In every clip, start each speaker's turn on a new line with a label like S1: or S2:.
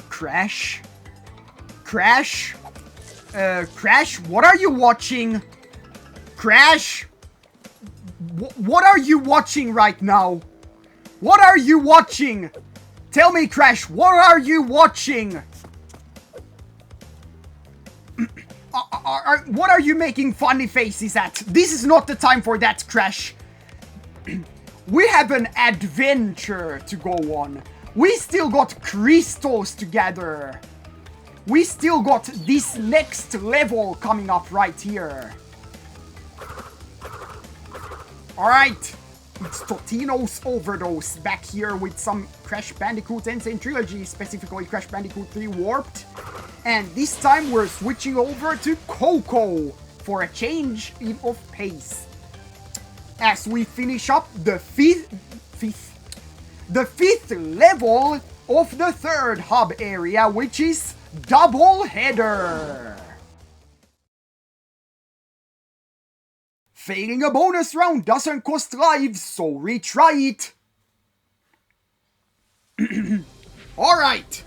S1: Crash? Crash? Crash, what are you watching? Crash? What are you watching right now? What are you watching? Tell me, Crash, what are you watching? What are you making funny faces at? This is not the time for that, Crash. We have an adventure to go on. We still got crystals to gather. We still got this next level coming up right here. Alright, it's Totino's Overdose back here with some Crash Bandicoot and Sane Trilogy, specifically Crash Bandicoot 3 Warped. And this time we're switching over to Coco for a change of pace. As we finish up the fifth level of the third hub area, which is Double Header. Failing a bonus round doesn't cost lives, so retry it. Alright,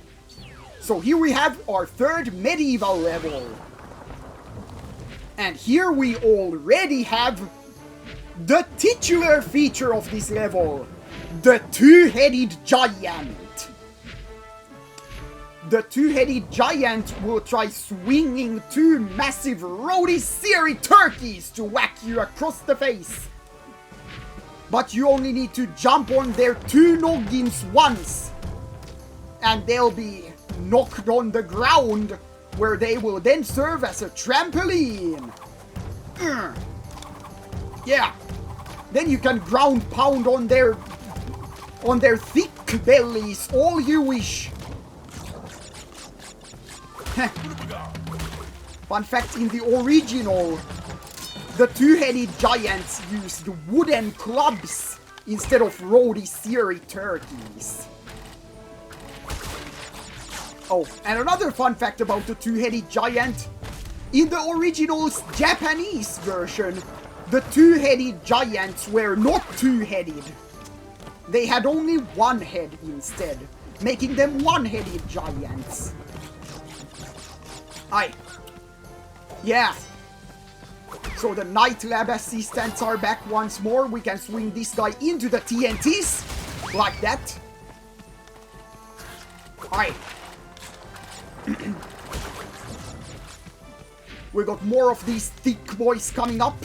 S1: so here we have our third medieval level. And here we already have the titular feature of this level, the two-headed giant. The two-headed giant will try swinging two massive rotisserie turkeys to whack you across the face. But you only need to jump on their two noggins once, and they'll be knocked on the ground, where they will then serve as a trampoline. Yeah. Then you can ground pound on their thick bellies all you wish. Fun fact, in the original, the two-headed giants used wooden clubs instead of rotisserie turkeys. Oh, and another fun fact about the two-headed giant, in the original's Japanese version, the two-headed giants were not two-headed. They had only one head instead, making them one-headed giants. Aye. Yeah. So the Night Lab assistants are back once more. We can swing this guy into the TNTs. Like that. Aye. We got more of these thick boys coming up.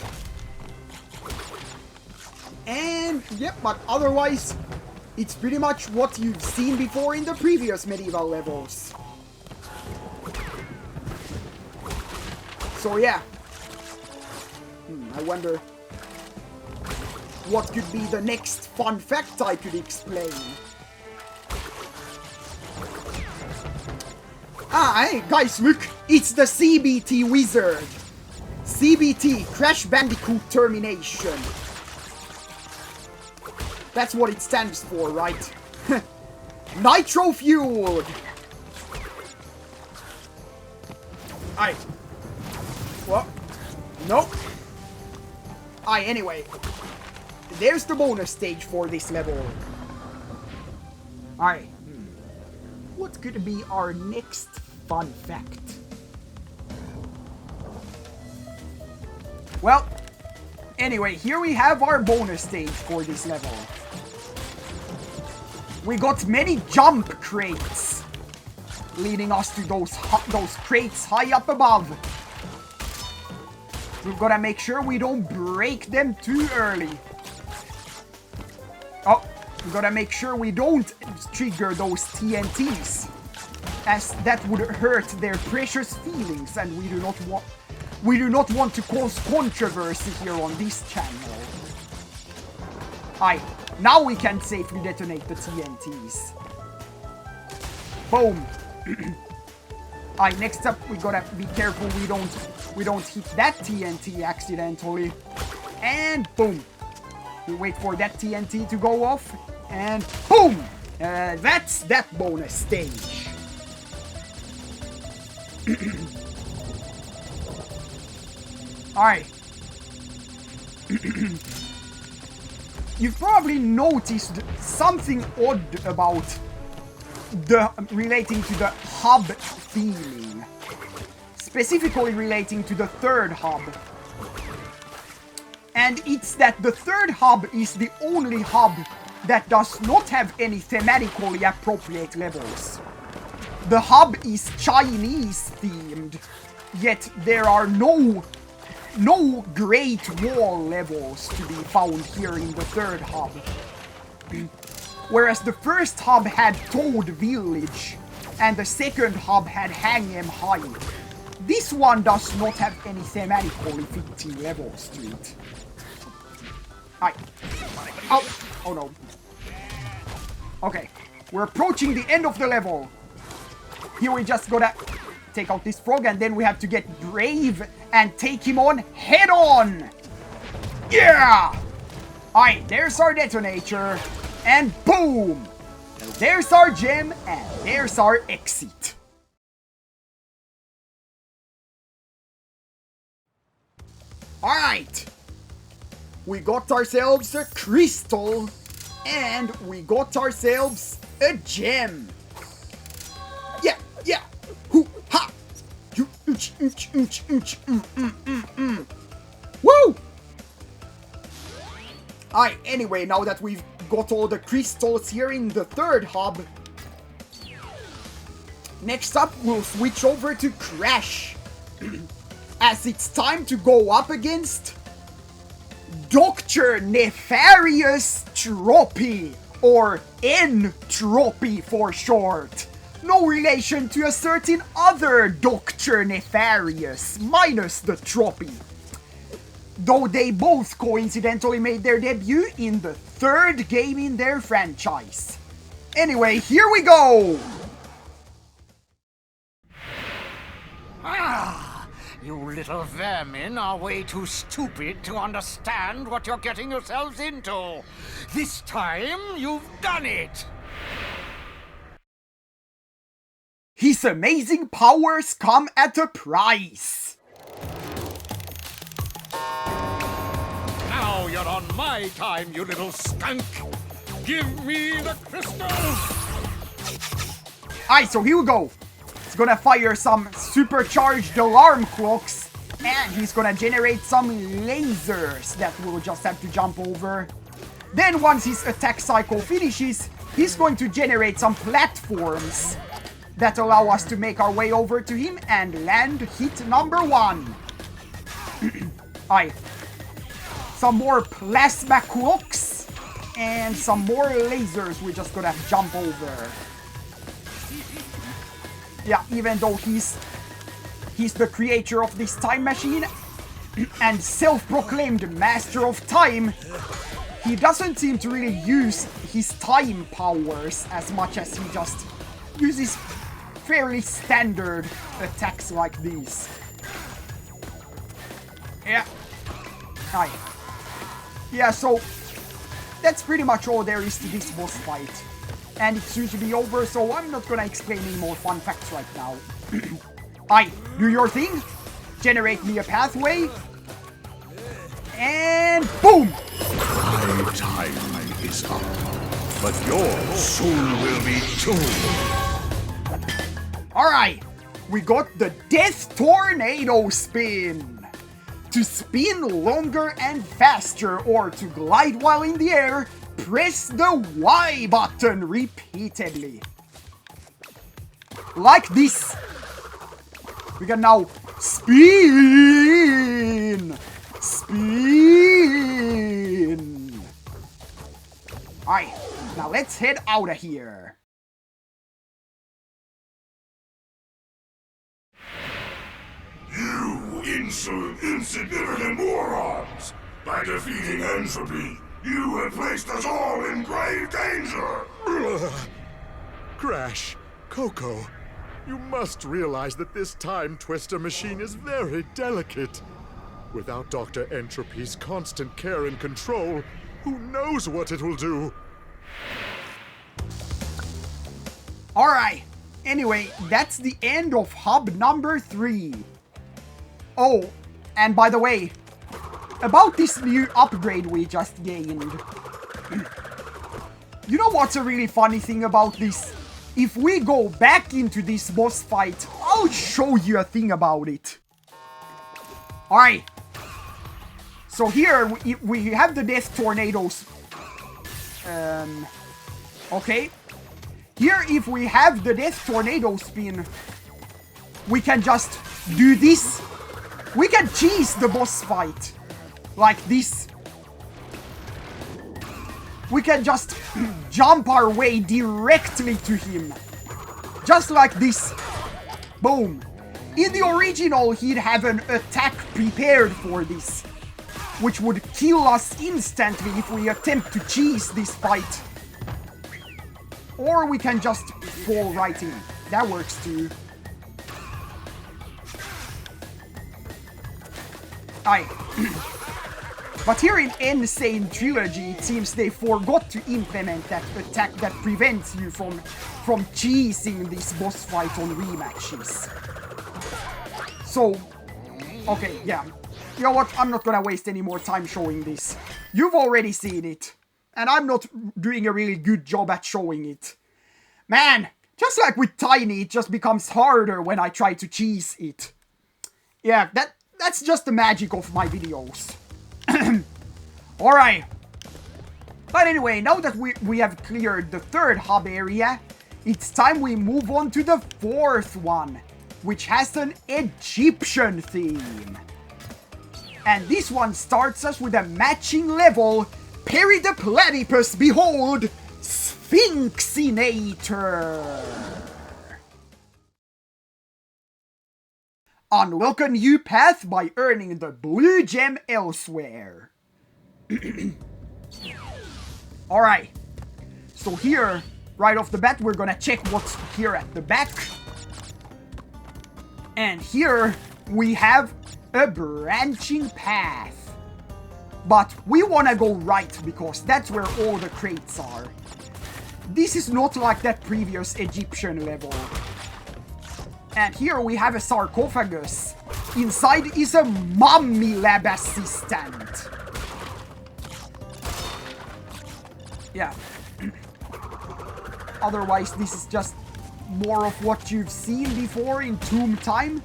S1: And, yep, but otherwise, it's pretty much what you've seen before in the previous medieval levels. So yeah, I wonder what could be the next fun fact I could explain. Hey guys, look, it's the CBT wizard. CBT, Crash Bandicoot Termination. That's what it stands for, right? Nitro fueled. Aye. What? Nope. Aye, anyway. There's the bonus stage for this level. Aye. What could be our next fun fact? Well, anyway, here we have our bonus stage for this level. We got many jump crates, leading us to those crates high up above. We've got to make sure we don't break them too early. Oh, we've got to make sure we don't trigger those TNTs, as that would hurt their precious feelings, and we do not want to cause controversy here on this channel. Aye, now we can safely detonate the TNTs. Boom. Aye, next up we gotta be careful we don't hit that TNT accidentally. And boom. We wait for that TNT to go off, and boom! That's that bonus stage. Alright. You've probably noticed something odd about relating to the hub theming. Specifically relating to the third hub. And it's that the third hub is the only hub that does not have any thematically appropriate levels. The hub is Chinese themed, yet there are no Great Wall levels to be found here in the third hub. Whereas the first hub had Toad Village, and the second hub had Hang 'em High. This one does not have any thematically fitting levels to it. Oh no. Okay, we're approaching the end of the level. Here we just gotta take out this frog, and then we have to get brave and take him on head on. Yeah! Alright, there's our detonator, and boom! There's our gem, and there's our exit. Alright! We got ourselves a crystal, and we got ourselves a gem. Yeah, yeah. Hoo, ha. Woo! Alright, anyway, now that we've got all the crystals here in the third hub, next up we'll switch over to Crash. As it's time to go up against Dr. Nefarious Tropy, or N-Tropy for short. No relation to a certain other Dr. Nefarious, minus the Tropy. Though they both coincidentally made their debut in the third game in their franchise. Anyway, here we go!
S2: You little vermin are way too stupid to understand what you're getting yourselves into. This time, you've done it!
S1: His amazing powers come at a price.
S2: Now you're on my time, you little skunk! Give me the crystal!
S1: Alright, so here we go. He's gonna fire some supercharged alarm clocks, and he's gonna generate some lasers that we'll just have to jump over. Then once his attack cycle finishes, he's going to generate some platforms that allow us to make our way over to him and land hit number 1. Alright. Some more plasma clocks and some more lasers we're just gonna jump over. Yeah, even though he's the creator of this time machine and self-proclaimed master of time, he doesn't seem to really use his time powers as much as he just uses fairly standard attacks like these. Yeah. Aye. Yeah, so that's pretty much all there is to this boss fight. And it's soon to be over, so I'm not gonna explain any more fun facts right now. Aye, do your thing. Generate me a pathway. And boom!
S3: My time is up, but yours soon will be too.
S1: Alright, we got the Death Tornado Spin. To spin longer and faster, or to glide while in the air, press the Y button repeatedly. Like this. We can now spin. Spin. Alright, now let's head out of here.
S3: You insignificant morons! By defeating Entropy, you have placed us all in grave danger!
S4: Crash, Coco, you must realize that this time twister machine is very delicate. Without Dr. Entropy's constant care and control, who knows what it will do?
S1: Alright, anyway, that's the end of hub number 3. Oh, and by the way, about this new upgrade we just gained. You know what's a really funny thing about this if we go back into this boss fight, I'll show you a thing about it. Alright. So here, we have the death tornadoes. Okay. Here, if we have the death tornado spin, we can just do this. We can cheese the boss fight. Like this. We can just jump our way directly to him. Just like this. Boom. In the original, he'd have an attack prepared for this, which would kill us instantly if we attempt to cheese this fight. Or we can just fall right in. That works too. Aye. But here in Sane Trilogy, it seems they forgot to implement that attack that prevents you from cheesing this boss fight on rematches. So, okay, yeah. You know what? I'm not gonna waste any more time showing this. You've already seen it. And I'm not doing a really good job at showing it. Man, just like with Tiny, it just becomes harder when I try to cheese it. Yeah, that's just the magic of my videos. Alright. But anyway, now that we have cleared the third hub area, it's time we move on to the fourth one, which has an Egyptian theme. And this one starts us with a matching level. Perry the Platypus, behold, Sphinxinator! Unlock a new path by earning the blue gem elsewhere. Alright, so here, right off the bat, we're gonna check what's here at the back. And here, we have a branching path. But we wanna go right, because that's where all the crates are. This is not like that previous Egyptian level. And here we have a sarcophagus. Inside is a mummy lab assistant. Yeah. Otherwise, this is just more of what you've seen before in Tomb Time.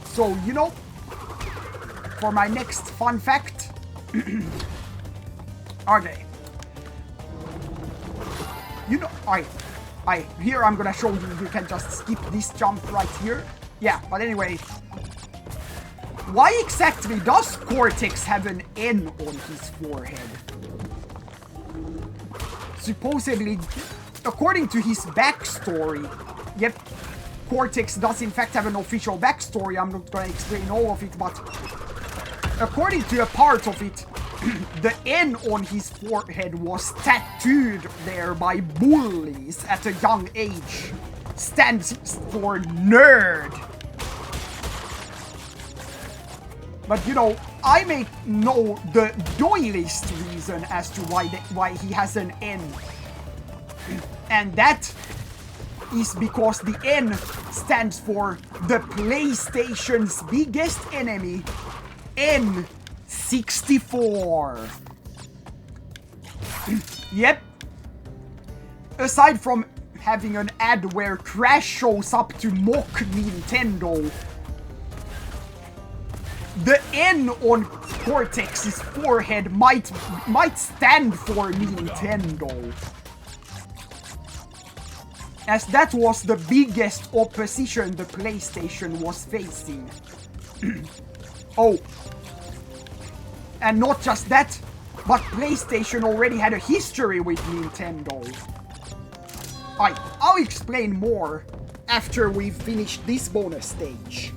S1: So, you know, for my next fun fact. Okay. You know, here I'm gonna show you, you can just skip this jump right here. Yeah, but anyway. Why exactly does Cortex have an N on his forehead? Supposedly, according to his backstory, yep, Cortex does in fact have an official backstory. I'm not gonna explain all of it, but according to a part of it, the N on his forehead was tattooed there by bullies at a young age. Stands for nerd. But you know, I may know the doiliest reason as to why he has an N. And that is because the N stands for the PlayStation's biggest enemy, N64. Yep. Aside from having an ad where Crash shows up to mock Nintendo, the N on Cortex's forehead might stand for Nintendo. As that was the biggest opposition the PlayStation was facing. Oh. And not just that, but PlayStation already had a history with Nintendo. I'll explain more after we've finished this bonus stage.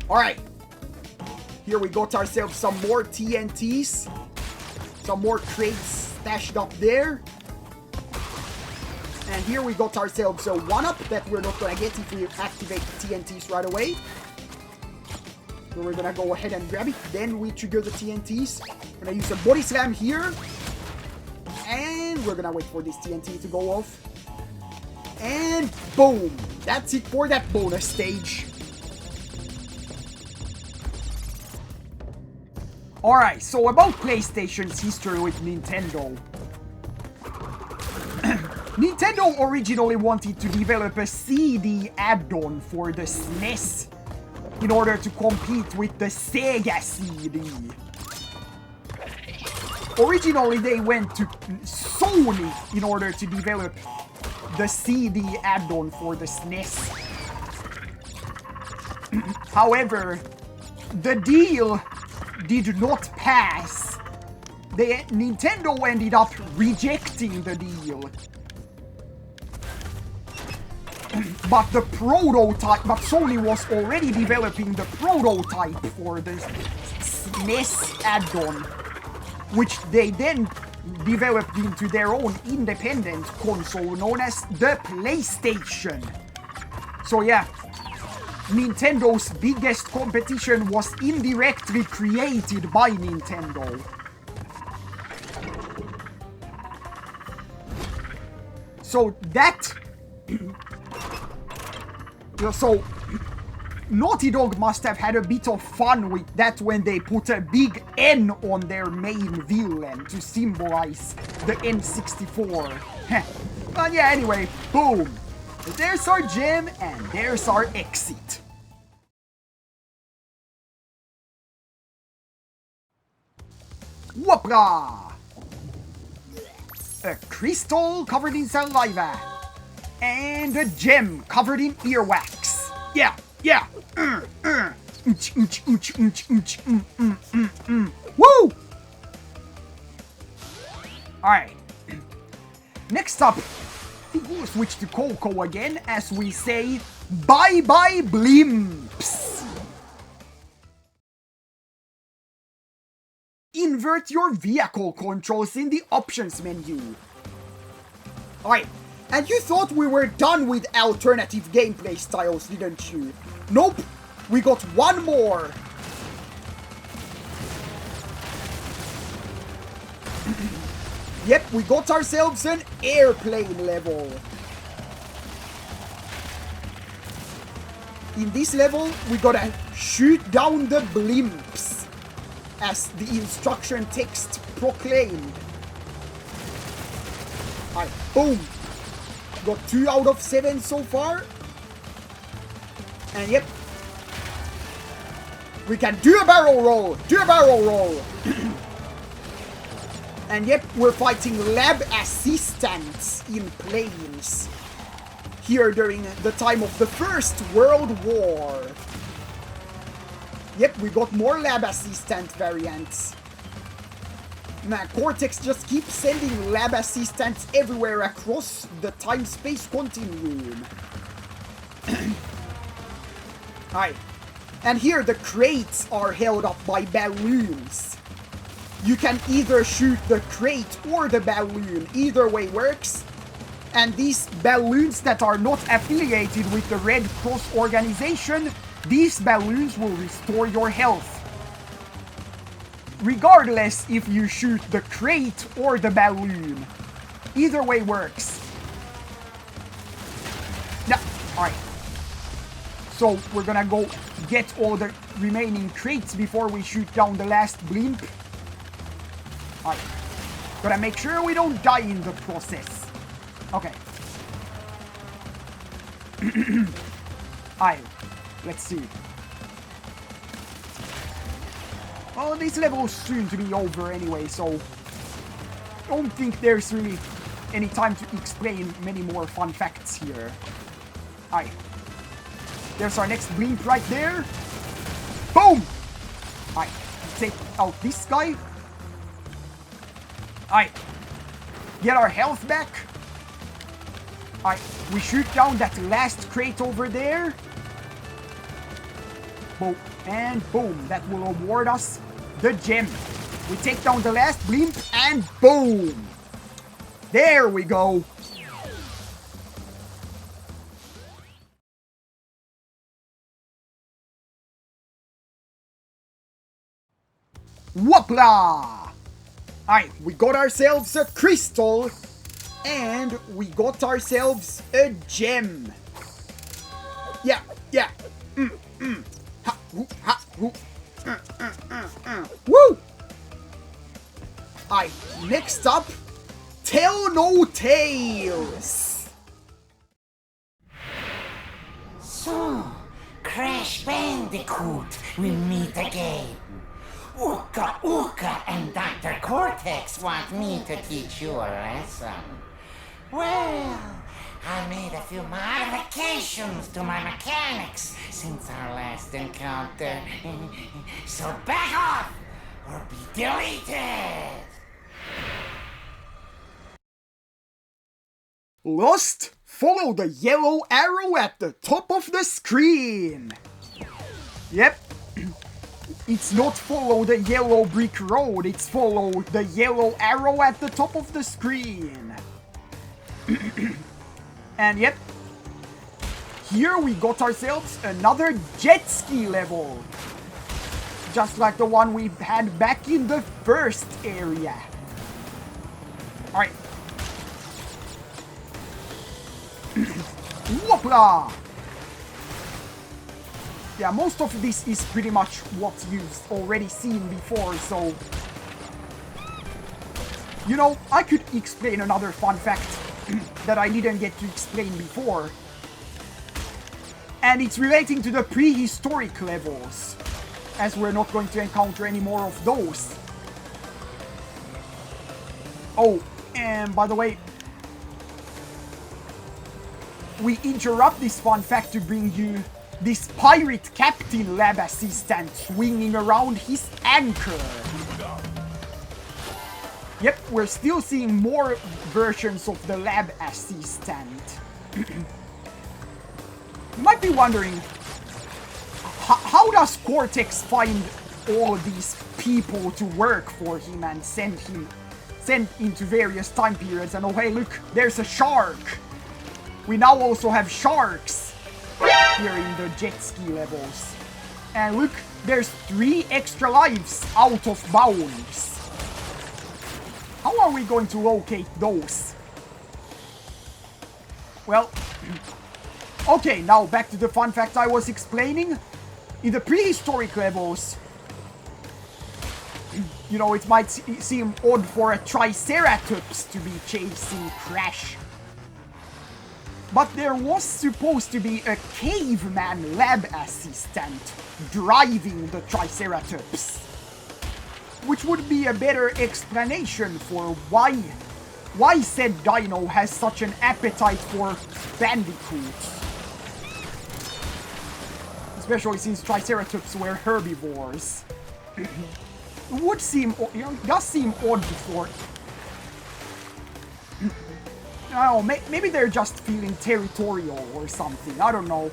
S1: Alright. Here we got ourselves some more TNTs. Some more crates stashed up there. And here we got ourselves a 1-up that we're not gonna get if we activate the TNTs right away. So we're gonna go ahead and grab it. Then we trigger the TNTs. We're gonna use a body slam here. And we're gonna wait for this TNT to go off. And boom! That's it for that bonus stage. Alright, so about PlayStation's history with Nintendo. Nintendo originally wanted to develop a CD add-on for the SNES in order to compete with the Sega CD. Originally, they went to Sony in order to develop the CD add-on for the SNES. However, the deal did not pass. Nintendo ended up rejecting the deal. But Sony was already developing the prototype for the SNES add-on, which they then developed into their own independent console known as the PlayStation. So yeah, Nintendo's biggest competition was indirectly created by Nintendo. So that... So, Naughty Dog must have had a bit of fun with that when they put a big N on their main villain to symbolize the N64. But yeah, anyway, boom. There's our gem and there's our exit. Whoopla! A crystal covered in saliva. And a gem covered in earwax. Yeah, yeah. Woo! Alright. Next up, I think we'll switch to Coco again as we say bye-bye blimps. Invert your vehicle controls in the options menu. Alright. And you thought we were done with alternative gameplay styles, didn't you? Nope! We got one more! Yep, we got ourselves an airplane level. In this level, we gotta shoot down the blimps, as the instruction text proclaimed. Alright, boom! Got 2 out of 7 so far. And yep. We can do a barrel roll. Do a barrel roll. And yep, we're fighting lab assistants in planes. Here during the time of the First World War. Yep, we got more lab assistant variants. Nah, Cortex just keeps sending lab assistants everywhere across the time-space continuum. Alright. And here the crates are held up by balloons. You can either shoot the crate or the balloon. Either way works. And these balloons that are not affiliated with the Red Cross organization, these balloons will restore your health. Regardless if you shoot the crate or the balloon. Either way works. Yeah, alright. So we're gonna go get all the remaining crates before we shoot down the last blimp. Alright. Gotta make sure we don't die in the process. Okay. Alright. Let's see. Well, this level is soon to be over anyway, so don't think there's really any time to explain many more fun facts here. Alright. There's our next blimp right there. Boom! Alright, take out this guy. Alright. Get our health back. Alright, we shoot down that last crate over there. Boom. And boom, that will award us the gem. We take down the last blimp and boom! There we go! Whoopla! Alright, we got ourselves a crystal and we got ourselves a gem. Yeah, yeah. Ha, woo, ha, woo. Woo! Alright, next up, Tell No Tales.
S5: So, Crash Bandicoot, we meet again. Ooka Ooka and Dr. Cortex want me to teach you a lesson. Well, I made a few modifications to my mechanics since our last encounter. So back off or be deleted.
S1: Lost? Follow the yellow arrow at the top of the screen. Yep. It's not follow the yellow brick road, it's follow the yellow arrow at the top of the screen. And yep, here we got ourselves another jet ski level. Just like the one we had back in the first area. Alright. Whoopla! Yeah, most of this is pretty much what you've already seen before, so... You know, I could explain another fun fact that I didn't get to explain before. And it's relating to the prehistoric levels, as we're not going to encounter any more of those. Oh, and by the way, we interrupt this fun fact to bring you this pirate captain lab assistant swinging around his anchor. Yep, we're still seeing more versions of the lab assistant. You might be wondering, how does Cortex find all these people to work for him and send into various time periods? And oh hey, look, there's a shark. We now also have sharks here in the jet ski levels. And look, there's 3 extra lives out of bounds. How are we going to locate those? Well, okay, now back to the fun fact I was explaining. In the prehistoric levels, you know, it might seem odd for a Triceratops to be chasing Crash. But there was supposed to be a caveman lab assistant driving the Triceratops. Which would be a better explanation for why said dino has such an appetite for Bandicoots. Especially since Triceratops were herbivores. It would seem, you know, it does seem odd for... I don't know, maybe they're just feeling territorial or something, I don't know.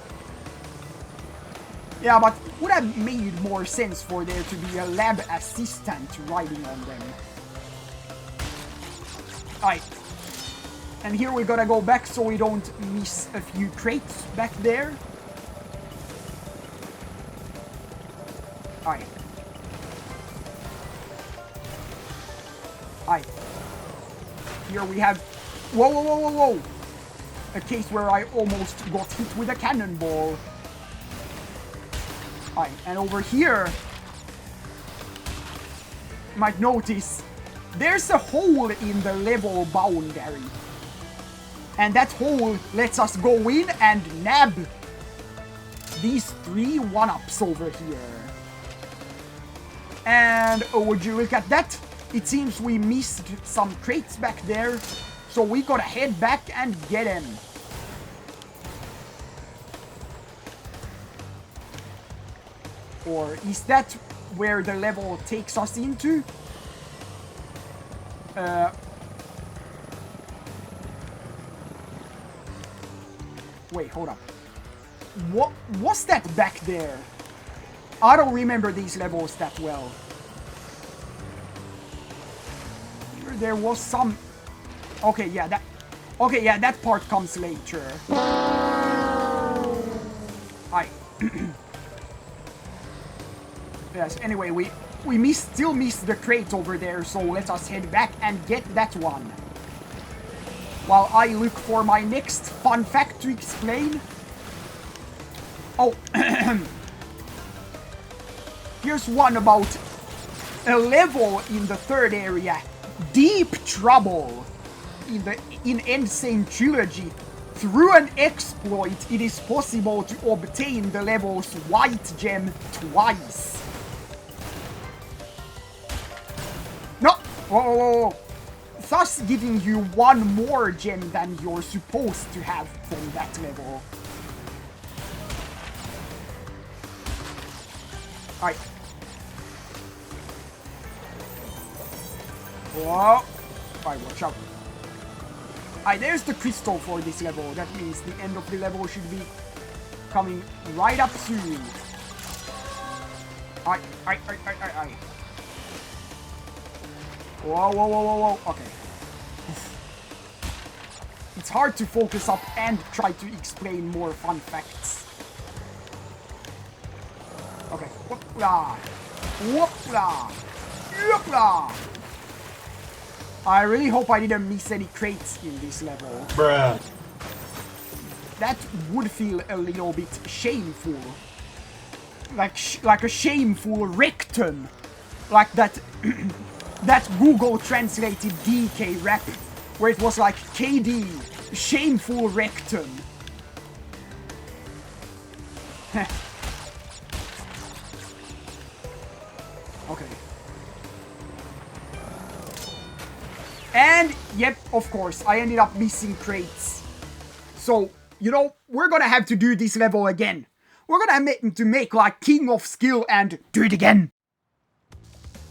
S1: Yeah, but it would have made more sense for there to be a lab assistant riding on them. Alright. And here we gotta go back so we don't miss a few crates back there. Alright. Alright. Here we have... Whoa, whoa, whoa, whoa, whoa! A case where I almost got hit with a cannonball. Alright, and over here, you might notice there's a hole in the level boundary. And that hole lets us go in and nab these 3 one-ups over here. And oh, would you look at that? It seems we missed some crates back there. So we gotta head back and get him. Or is that where the level takes us into? Wait, hold up. What was that back there? I don't remember these levels that well. Sure, there was some... Okay, yeah, that part comes later. Alright. Yes, anyway, we still missed the crate over there, so let us head back and get that one. While I look for my next fun fact to explain. Oh, here's one about a level in the third area deep trouble in Sane Trilogy. Through an exploit, it is possible to obtain the level's white gem twice. No! Whoa, whoa, whoa. Thus giving you one more gem than you're supposed to have from that level. Alright. Whoa. Alright, watch out. Alright, there's the crystal for this level. That means the end of the level should be coming right up soon. Alright. Whoa, whoa, whoa, whoa, whoa. Okay. It's hard to focus up and try to explain more fun facts. Okay. Whoopla. Whoopla. Whoopla. I really hope I didn't miss any crates in this level.
S6: Bruh.
S1: That would feel a little bit shameful. Like a shameful rectum. Like that that Google translated DK rap where it was like KD, shameful rectum. Okay. And, yep, of course, I ended up missing crates. So, you know, we're gonna have to do this level again. We're gonna have to make, like, King of Skill and do it again.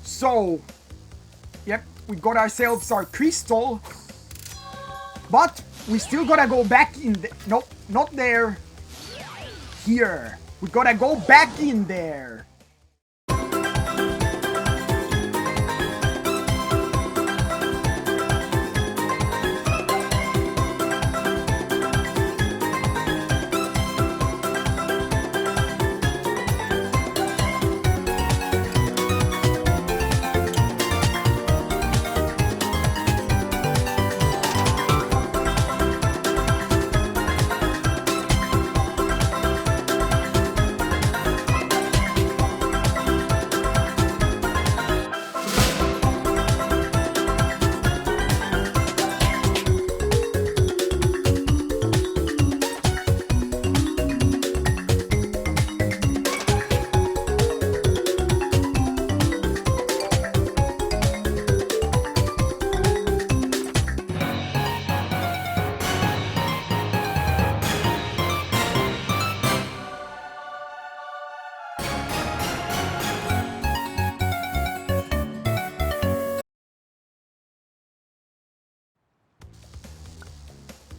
S1: So, yep, we got ourselves our crystal. But, we still gotta go back in the... Nope, not there. Here. We gotta go back in there.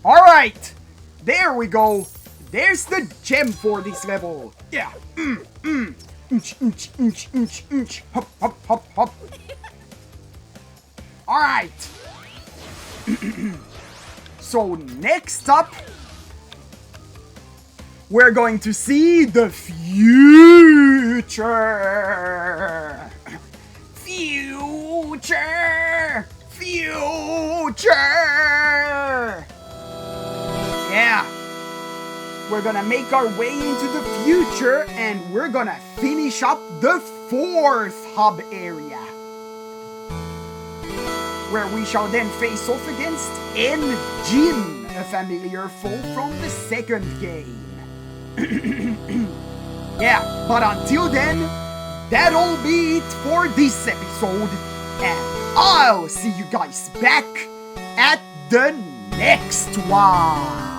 S1: Alright, there we go. There's the gem for this level. Yeah. Hop, hop, hop, hop. Alright. So next up, we're going to see the future. Future. Yeah, we're gonna make our way into the future and we're gonna finish up the 4th hub area, where we shall then face off against Jin, a familiar foe from the 2nd game. Yeah, but until then, that'll be it for this episode, and I'll see you guys back at the next one.